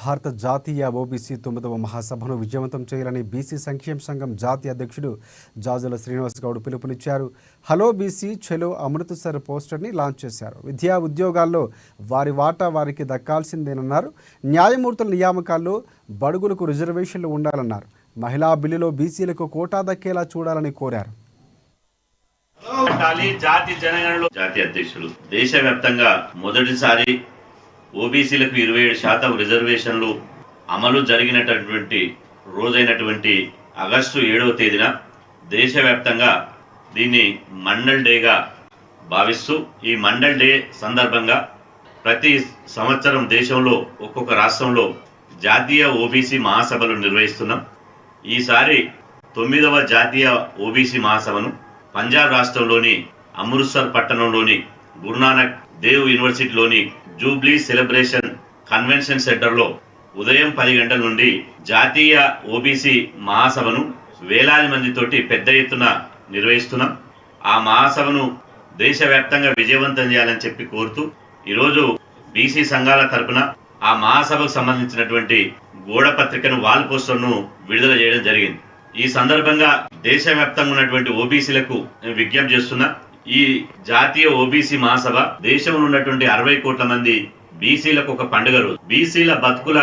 భారత జాతీయ ఓబీసీ 9వ మహాసభను విజయవంతం చేయాలని బీసీ సంక్షేమ సంఘం జాతీయ అధ్యక్షుడు జాజుల శ్రీనివాస్ గౌడ్ పిలుపునిచ్చారు. హలో బీసీ చలో అమృతసర్ పోస్టర్ని లాంచ్ చేశారు. విద్యా ఉద్యోగాల్లో వారి వాటా వారికి దక్కాల్సిందేనన్నారు. న్యాయమూర్తుల నియామకాల్లో బడుగులకు రిజర్వేషన్లు ఉండాలన్నారు. మహిళా బిల్లులో బీసీలకు కోటా దక్కేలా చూడాలని కోరారు. జాతీయ అధ్యక్షులు దేశవ్యాప్తంగా మొదటిసారి ఓబీసీలకు 27% రిజర్వేషన్లు అమలు జరిగినటువంటి రోజైనటువంటి ఆగస్టు 7వ తేదీన దేశవ్యాప్తంగా దీన్ని మండల్ డేగా భావిస్తూ ఈ మండల్ డే సందర్భంగా ప్రతి సంవత్సరం దేశంలో ఒక్కొక్క రాష్ట్రంలో జాతీయ ఓబీసీ మహాసభలు నిర్వహిస్తున్నాం. ఈసారి 9వ జాతీయ ఓబీసీ మహాసభను పంజాబ్ రాష్ట్రంలోని అమృత్సర్ పట్టణంలోని గురునానక్ దేవ్ యూనివర్సిటీలోని జూబ్లీ సెలబ్రేషన్ కన్వెన్షన్ సెంటర్లో ఉదయం 10 గంటల నుండి జాతీయ ఓబీసీ మహాసభను వేలాది మందితోటి పెద్ద ఎత్తున నిర్వహిస్తున్నాం. ఆ మహాసభను దేశవ్యాప్తంగా విజయవంతం చేయాలని చెప్పి కోరుతూ ఈరోజు బీసీ సంఘాల తరపున ఆ మహాసభకు సంబంధించినటువంటి గోడ పత్రికను వాల్ పోస్టర్ను విడుదల చేయడం జరిగింది. ఈ సందర్భంగా దేశవ్యాప్తంగా ఉన్నటువంటి ఓబీసీలకు విజ్ఞప్తి చేస్తున్నా, ఈ జాతీయ ఓబీసీ మహాసభ దేశంలో ఉన్నటువంటి 60 కోట్ల మంది బీసీలకు ఒక పండుగ రోజు. బీసీల బతుకుల